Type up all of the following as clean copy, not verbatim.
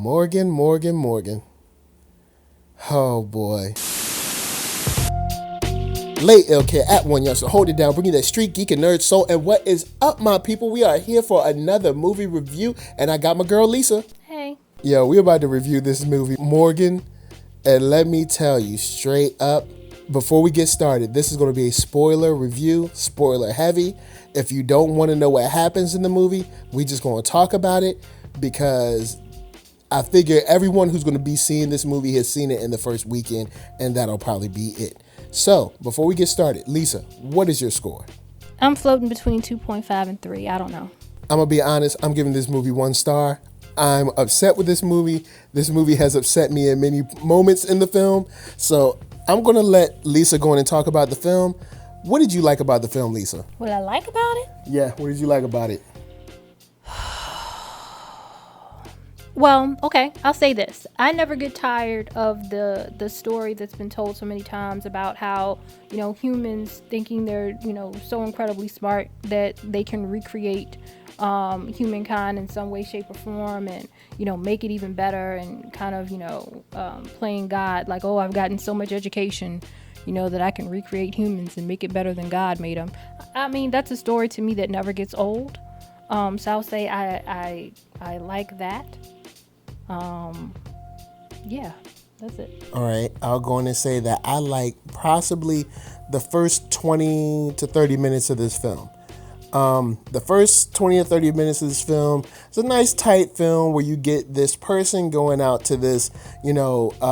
Morgan. Oh boy. Late LK at OneYoungsta. Hold it down. Bring you that StreetGEEK and NERDSoul. And what is up, my people? We are here for another movie review. And I got my girl, Lisa. Hey. Yo, we're about to review this movie, Morgan. And let me tell you straight up, before we get started, this is going to be a spoiler review, spoiler heavy. If you don't want to know what happens in the movie, we just going to talk about it because I figure everyone who's going to be seeing this movie has seen it in the first weekend, and that'll probably be it. So, before we get started, Lisa, what is your score? I'm floating between 2.5 and 3. I don't know. I'm going to be honest. I'm giving this movie 1 star. I'm upset with this movie. This movie has upset me in many moments in the film. So, I'm going to let Lisa go in and talk about the film. What did you like about the film, Lisa? What I like about it? Yeah, what did you like about it? Well, okay, I'll say this. I never get tired of the story that's been told so many times about how, humans thinking they're, so incredibly smart that they can recreate humankind in some way, shape, or form and, make it even better and kind of, playing God like, oh, I've gotten so much education, that I can recreate humans and make it better than God made them. I mean, that's a story to me that never gets old. So I'll say I like that. Yeah, that's it. All right, I'll go in and say that I like possibly the first 20 to 30 minutes of this film. The first 20 or 30 minutes of this film is a nice tight film where you get this person going out to this, remote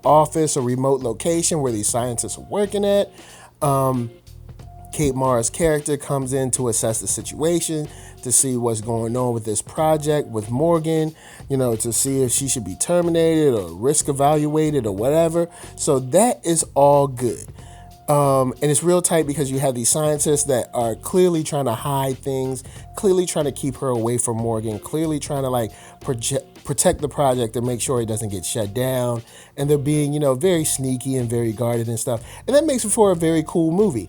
office or remote location where these scientists are working at. Kate Mara's character comes in to assess the situation, to see what's going on with this project with Morgan, to see if she should be terminated or risk evaluated or whatever. So that is all good. And it's real tight because you have these scientists that are clearly trying to hide things, clearly trying to keep her away from Morgan, clearly trying to protect the project and make sure it doesn't get shut down. And they're being, very sneaky and very guarded and stuff. And that makes it for a very cool movie.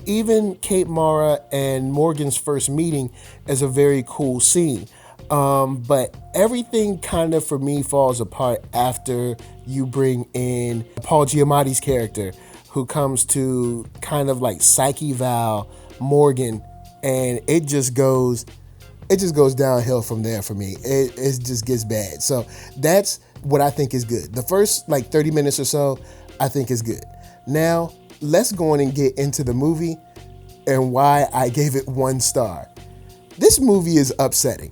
Even Kate Mara and Morgan's first meeting is a very cool scene. But everything kind of, for me, falls apart after you bring in Paul Giamatti's character, who comes to kind of like psyche eval Morgan, and it just goes downhill from there for me. It just gets bad. So that's what I think is good. The first 30 minutes or so, I think is good. Now, let's go on and get into the movie and why I gave it 1 star. This movie is upsetting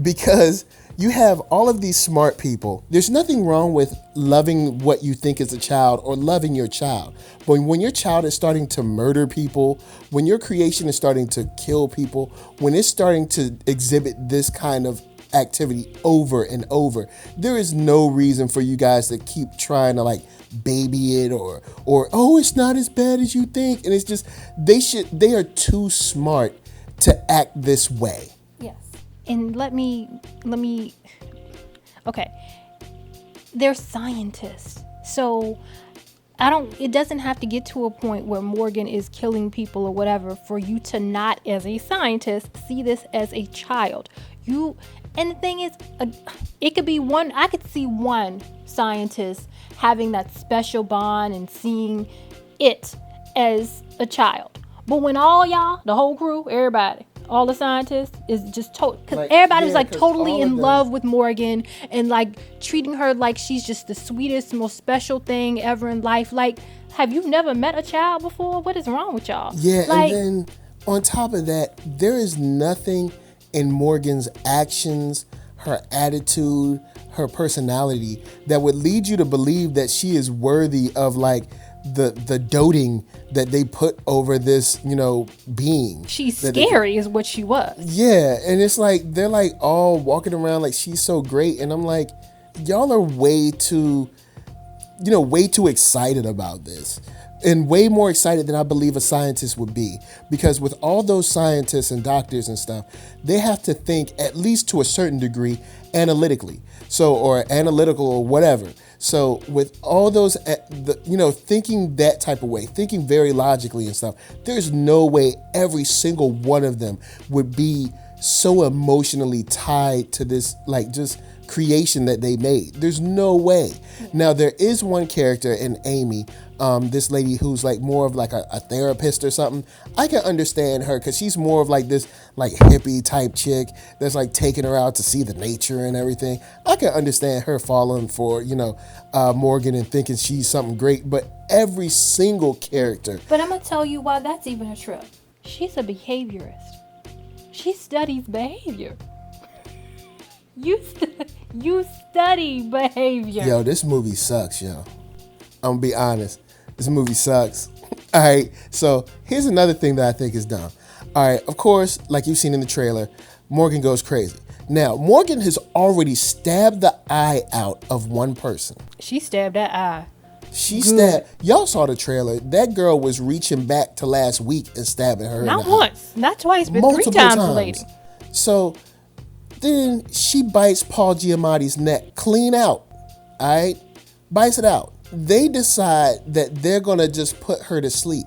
because you have all of these smart people. There's nothing wrong with loving what you think is a child or loving your child. But when your child is starting to murder people, when your creation is starting to kill people, when it's starting to exhibit this kind of activity over and over, there is no reason for you guys to keep trying to baby it or oh, it's not as bad as you think. And it's just, they are too smart to act this way. Yes. And let me okay, they're scientists, so it doesn't have to get to a point where Morgan is killing people or whatever for you to not, as a scientist, see this as a child. And the thing is, it could be I could see one scientist having that special bond and seeing it as a child. But when all y'all, the whole crew, everybody, all the scientists is just because everybody's totally in love with Morgan and treating her like she's just the sweetest, most special thing ever in life. Have you never met a child before? What is wrong with y'all? Yeah, and then on top of that, there is nothing in Morgan's actions, her attitude, her personality that would lead you to believe that she is worthy of the doting that they put over this, being. She's scary is what she was. Yeah, and it's they're all walking around like she's so great, and I'm like, y'all are way too excited about this. And way more excited than I believe a scientist would be. Because with all those scientists and doctors and stuff, they have to think, at least to a certain degree, analytically. Or analytical or whatever. So with all those, thinking that type of way, thinking very logically and stuff, there's no way every single one of them would be so emotionally tied to this, like, just creation that they made. There's no way. Now, there is one character in Amy, this lady who's like more of like a therapist or something. I can understand her because she's more of like this like hippie type chick that's like taking her out to see the nature and everything. I can understand her falling for, Morgan and thinking she's something great, but every single character. But I'm going to tell you why that's even a trip. She's a behaviorist. She studies behavior. You study behavior. Yo, this movie sucks, yo. I'm gonna be honest. This movie sucks. All right, so here's another thing that I think is dumb. All right, of course, like you've seen in the trailer, Morgan goes crazy. Now, Morgan has already stabbed the eye out of one person. She stabbed that eye. Y'all saw the trailer. That girl was reaching back to last week and stabbing her. Not once, not twice, but multiple 3 times, lady. So then she bites Paul Giamatti's neck clean out. All right, bites it out. They decide that they're gonna just put her to sleep.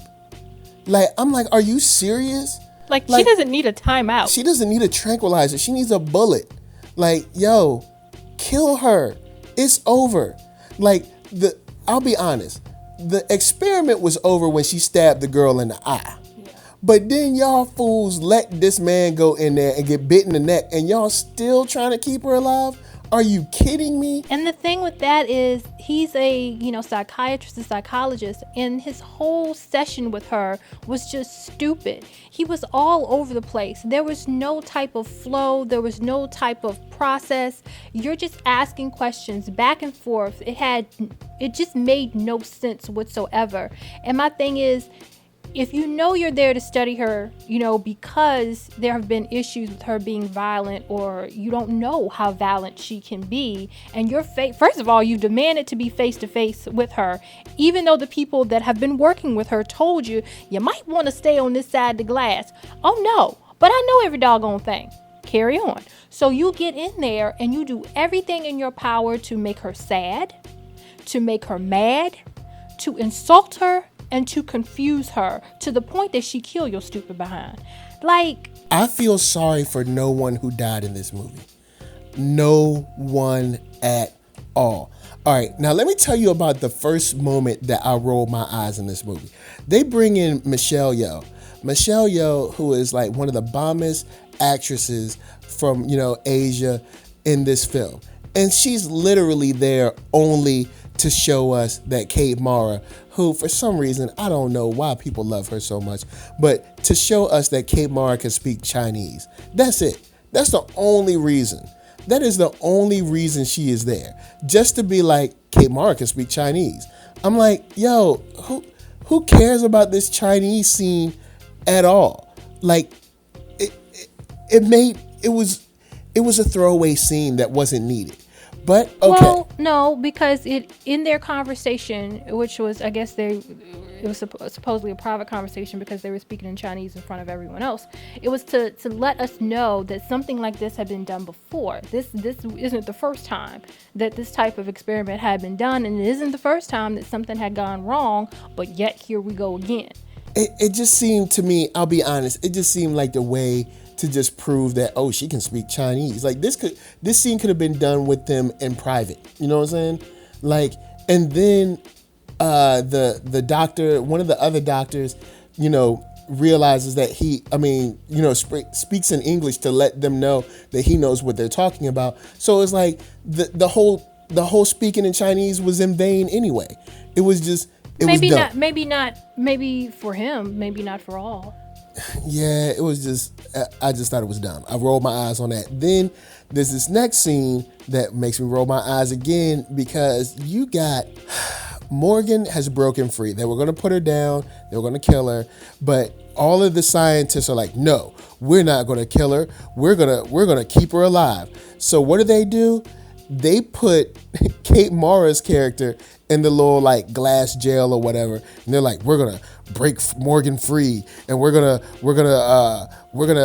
Like, I'm like, are you serious? Like she doesn't need a timeout. She doesn't need a tranquilizer. She needs a bullet. Like, yo, kill her. It's over. Like, I'll be honest. The experiment was over when she stabbed the girl in the eye. Yeah. But then y'all fools let this man go in there and get bit in the neck, and y'all still trying to keep her alive? Are you kidding me? And the thing with that is he's a, psychiatrist and psychologist, and his whole session with her was just stupid. He was all over the place. There was no type of flow. There was no type of process. You're just asking questions back and forth. It just made no sense whatsoever. And my thing is, if you know you're there to study her, because there have been issues with her being violent, or you don't know how violent she can be, and first of all, you demanded to be face to face with her, even though the people that have been working with her told you might want to stay on this side of the glass. Oh no, but I know every doggone thing. Carry on. So you get in there and you do everything in your power to make her sad, to make her mad, to insult her, and to confuse her to the point that she kill your stupid behind. Like, I feel sorry for no one who died in this movie. No one at all. All right, now let me tell you about the first moment that I rolled my eyes in this movie. They bring in Michelle Yeoh. Michelle Yeoh, who is like one of the bombest actresses from, Asia in this film. And she's literally there only to show us that Kate Mara, who for some reason, I don't know why people love her so much, but to show us that Kate Mara can speak Chinese. That's it. That's the only reason. That is the only reason she is there. Just to be like, Kate Mara can speak Chinese. I'm like, yo, who cares about this Chinese scene at all? Like, it was a throwaway scene that wasn't needed. But okay. Well, no, because in their conversation, which was, I guess it was supposedly a private conversation because they were speaking in Chinese in front of everyone else. It was to let us know that something like this had been done before. This isn't the first time that this type of experiment had been done, and it isn't the first time that something had gone wrong, but yet here we go again. It just seemed to me, I'll be honest, it just seemed like the way to just prove that, oh, she can speak Chinese. Like, this scene could have been done with them in private. You know what I'm saying? Like, and then the doctor, one of the other doctors, realizes that he, speaks in English to let them know that he knows what they're talking about. So it's like the whole speaking in Chinese was in vain anyway. It was just, maybe was dumb. Maybe for him, maybe not for all. Yeah, it was just, I just thought it was dumb. I rolled my eyes on that. Then there's this next scene that makes me roll my eyes again, because you got Morgan has broken free. They were going to put her down. They were going to kill her. But all of the scientists are like, no, we're not going to kill her. We're going to keep her alive. So what do? They put Kate Mara's character in the little like glass jail or whatever, and they're like, we're gonna break Morgan free, and we're gonna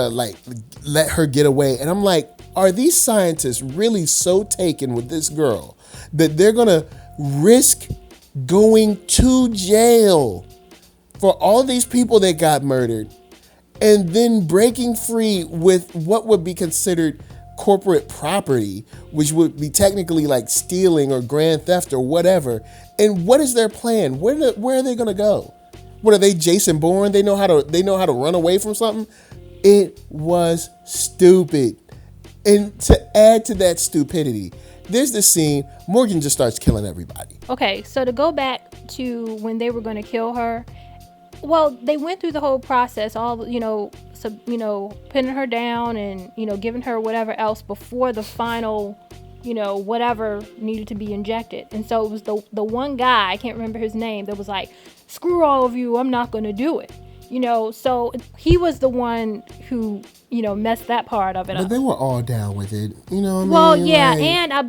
like let her get away. And I'm like, are these scientists really so taken with this girl that they're gonna risk going to jail for all these people that got murdered and then breaking free with what would be considered corporate property, which would be technically like stealing or grand theft or whatever. And what is their plan? Where are they gonna go? What are they, Jason Bourne? They know how to run away from something. It was stupid. And to add to that stupidity, there's this scene, Morgan just starts killing everybody. Okay, so to go back to when they were going to kill her, well, they went through the whole process, all, pinning her down and, giving her whatever else before the final, whatever needed to be injected. And so it was the one guy, I can't remember his name, that was like, screw all of you, I'm not going to do it. So he was the one who, messed that part of it up. But they were all down with it. You know what I mean? Well, yeah, like, and I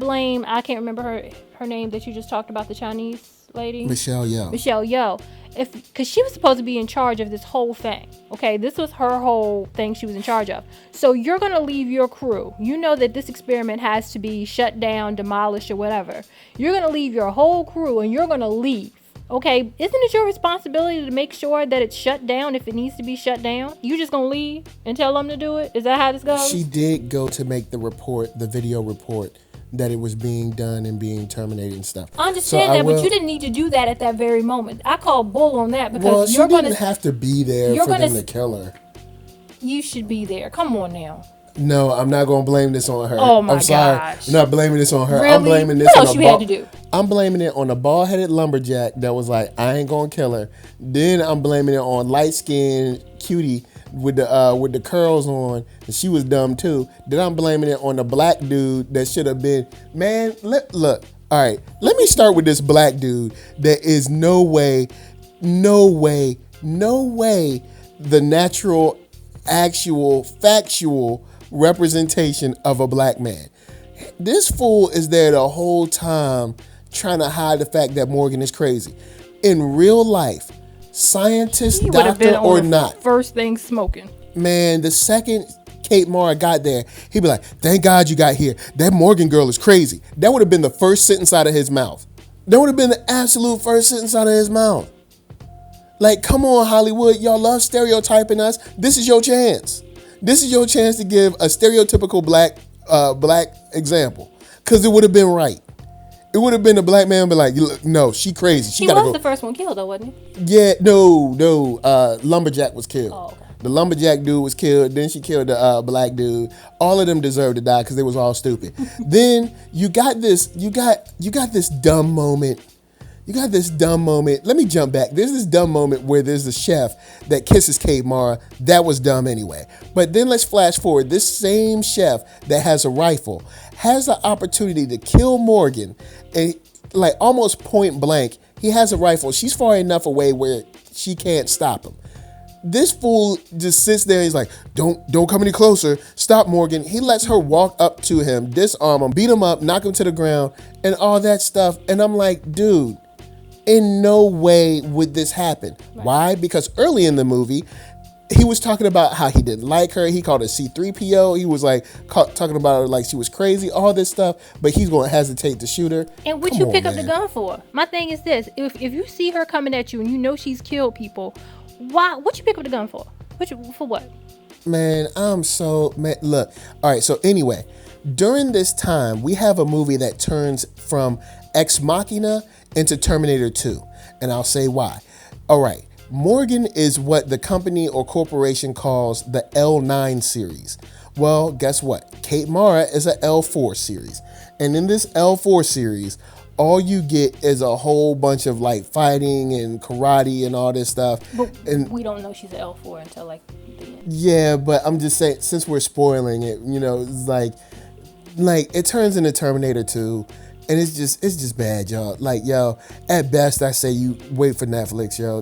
can't remember her name that you just talked about, the Chinese lady. Michelle Yeoh. Because she was supposed to be in charge of this whole thing. Okay, this was her whole thing she was in charge of. So you're going to leave your crew. You know that this experiment has to be shut down, demolished, or whatever. You're going to leave your whole crew and you're going to leave. Okay, isn't it your responsibility to make sure that it's shut down if it needs to be shut down? You just gonna leave and tell them to do it? Is that how this goes? She did go to make the video report that it was being done and being terminated and stuff. I understand but you didn't need to do that at that very moment. I call bull on that because she didn't have to be there for them to kill her. You should be there. Come on now. No, I'm not going to blame this on her. Oh my I'm sorry. gosh. I'm not blaming this on her. Really? I'm blaming this what on else you had to do? I'm blaming it on a bald-headed lumberjack that was like, I ain't going to kill her. Then I'm blaming it on light-skinned cutie with the curls on, and she was dumb too. Then I'm blaming it on the black dude that should have been, man, look. All right, let me start with this black dude that is no way the natural, actual, factual representation of a black man. This fool is there the whole time trying to hide the fact that Morgan is crazy. In real life, scientist, doctor or not, first thing smoking. Man, the second Kate Mara got there, he'd be like, thank God you got here. That Morgan girl is crazy. That would have been the first sentence out of his mouth. That would have been the absolute first sentence out of his mouth. Like, come on, Hollywood. Y'all love stereotyping us. This is your chance. This is your chance to give a stereotypical black example, because it would have been right. It would have been a black man be like, no, she crazy. She was the first one killed, though, wasn't he? Yeah, no. Lumberjack was killed. Oh, okay. The lumberjack dude was killed. Then she killed the black dude. All of them deserved to die because they was all stupid. Then you got this dumb moment. Let me jump back. There's this dumb moment where there's a chef that kisses Kate Mara. That was dumb anyway. But then let's flash forward. This same chef that has a rifle has the opportunity to kill Morgan, and like almost point blank, he has a rifle. She's far enough away where she can't stop him. This fool just sits there and he's like, don't come any closer. Stop, Morgan. He lets her walk up to him, disarm him, beat him up, knock him to the ground, and all that stuff. And I'm like, dude, in no way would this happen. Right. Why? Because early in the movie, he was talking about how he didn't like her. He called her C-3PO. He was like talking about her like she was crazy, all this stuff, but he's going to hesitate to shoot her. And what you pick up the gun for? My thing is this. If you see her coming at you and you know she's killed people, what you pick up the gun for? For what? Man, look. All right, so anyway, during this time, we have a movie that turns from Ex Machina into Terminator 2. And I'll say why. All right. Morgan is what the company or corporation calls the L9 series. Well, guess what? Kate Mara is a L4 series. And in this L4 series, all you get is a whole bunch of like fighting and karate and all this stuff. But and we don't know she's an L4 until like the end. Yeah, but I'm just saying, since we're spoiling it, it's like it turns into Terminator 2. And it's just bad, y'all. Like, yo, at best, I say you wait for Netflix, yo.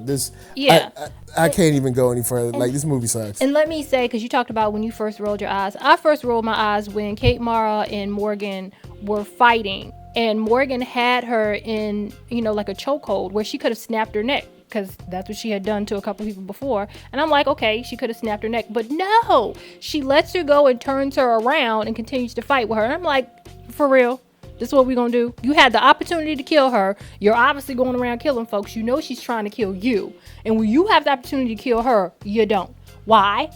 I can't even go any further. Like, this movie sucks. And let me say, because you talked about when you first rolled your eyes. I first rolled my eyes when Kate Mara and Morgan were fighting. And Morgan had her in, like a chokehold where she could have snapped her neck, because that's what she had done to a couple people before. And I'm like, okay, she could have snapped her neck. But no, she lets her go and turns her around and continues to fight with her. And I'm like, for real? This is what we're gonna do. You had the opportunity to kill her. You're obviously going around killing folks. You know she's trying to kill you. And when you have the opportunity to kill her, you don't. Why?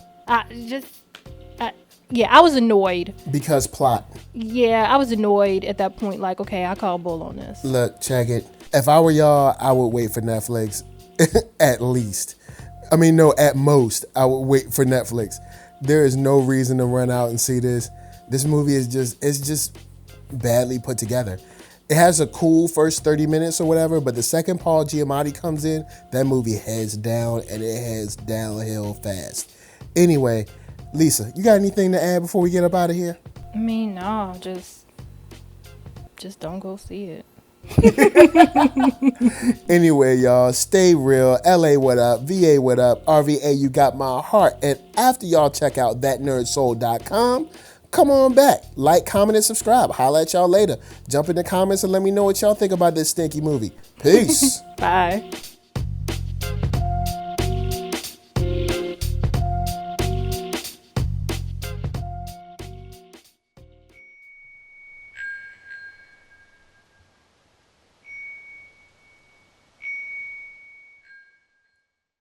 Yeah, I was annoyed. Because plot. Yeah, I was annoyed at that point. Like, okay, I call bull on this. Look, check it. If I were y'all, I would wait for Netflix. At least. I mean, no, at most, I would wait for Netflix. There is no reason to run out and see this. This movie is just badly put together. It has a cool first 30 minutes or whatever, but the second Paul Giamatti comes in, that movie heads down and it heads downhill fast. Anyway, Lisa, you got anything to add before we get up out of here? I mean, no, just don't go see it. Anyway, y'all, stay real. LA, what up? VA, what up? RVA, you got my heart. And after y'all check out ThatNERDSoul.com, come on back. Like, comment, and subscribe. Holla at y'all later. Jump in the comments and let me know what y'all think about this stinky movie. Peace. Bye.